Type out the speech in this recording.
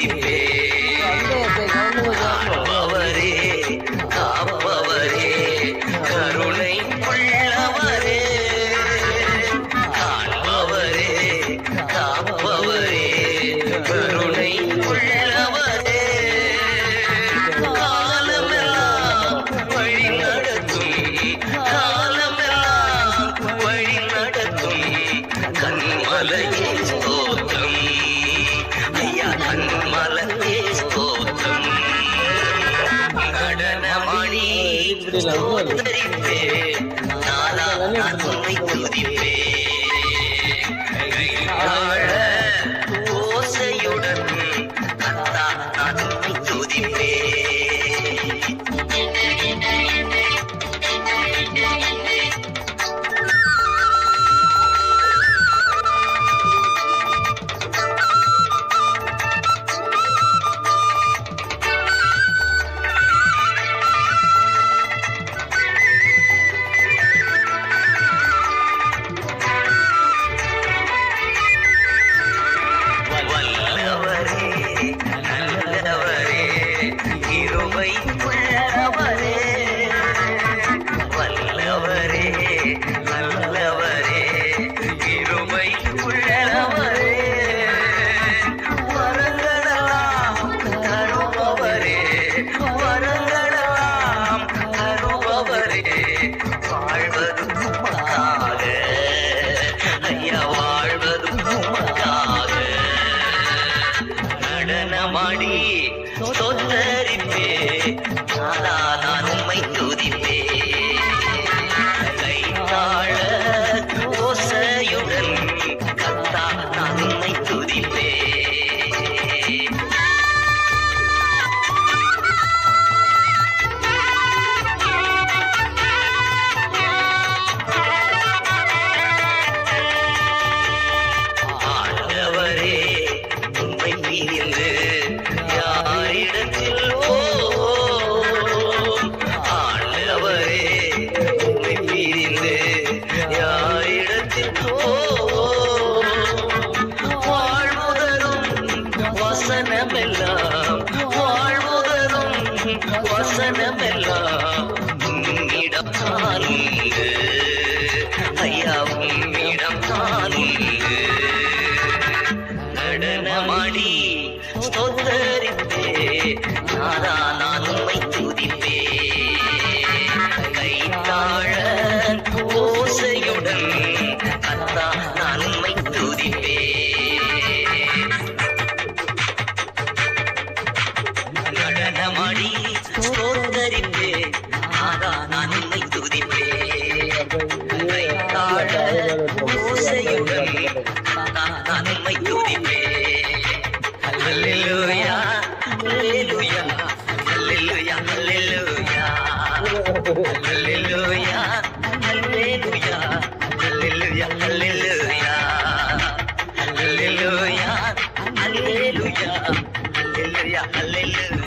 துதிப்பேன். ஆள்பவரே, காப்பவரே, கருணை உள்ளவரே, ஆள்பவரே, காப்பவரே, கருணை உள்ளவரே, காலமெல்லாம் வழி நடத்தும், காலமெல்லாம் வழி நடத்தும் கண்மலையே ஸ்தோத்திரம், ஐயா கண்மலையே ஸ்தோத்திரம். நடனமாடி ஸ்தோத்தரிப்பேன், நானா நான் உம்மை துதிப்பேன். கைத்தாழ ஓசையுடன் கர்த்தா நான் உம்மை துதிப்பேன். வல்லவரே, நல்லவரே, கிருபை உள்ளவரே, வல்லவரே, நல்லவரே, கிருபை உள்ளவரே, வரங்களெல்லாம் தருபவரே, வரங்களெல்லாம் தருபவரே, வாழ்வது உமக்காக, ஐயா வாழ்வது உமக்காக. நடனமாடி ஸ்தோத்தரிப்பே, நானா நான் உம்மை துதிப்பேன். கைத்தாழ ஓசையுடன் கர்த்தா நான் உம்மை துதிப்பேன். ஆண்டவரே, உம்மை பிரிந்து யாரிடத்தில் போவோம்? ஆண்டவரே, உம்மை பிரிந்து யாரிடத்தில் போவோம்? வாழ்வுதரும் வசனமெல்லாம், வாழ்வுதரும் வசனமெல்லாம் உம்மிடம் தான் உண்டு, ஐயா உம்மிடம் தான் உண்டு. நடனமாடி ஸ்தோத்தரிப்பே, நானா நான் உம்மை துதிப்பேன். கைத்தாழ ஓசையுடன் கர்த்தா நான் உம்மை துதிப்பேன். நடனமாடி ஸ்தோத்தரிப்பே, நானா நான் உம்மை துதிப்பேன். கைத்தாழ ஓசையுடன் கர்த்தா நான் உம்மை துதிப்பேன். Hallelujah, hallelujah, hallelujah, hallelujah, hallelujah, hallelujah, hallelujah, hallelujah, hallelujah, hallelujah, hallelujah, hallelujah.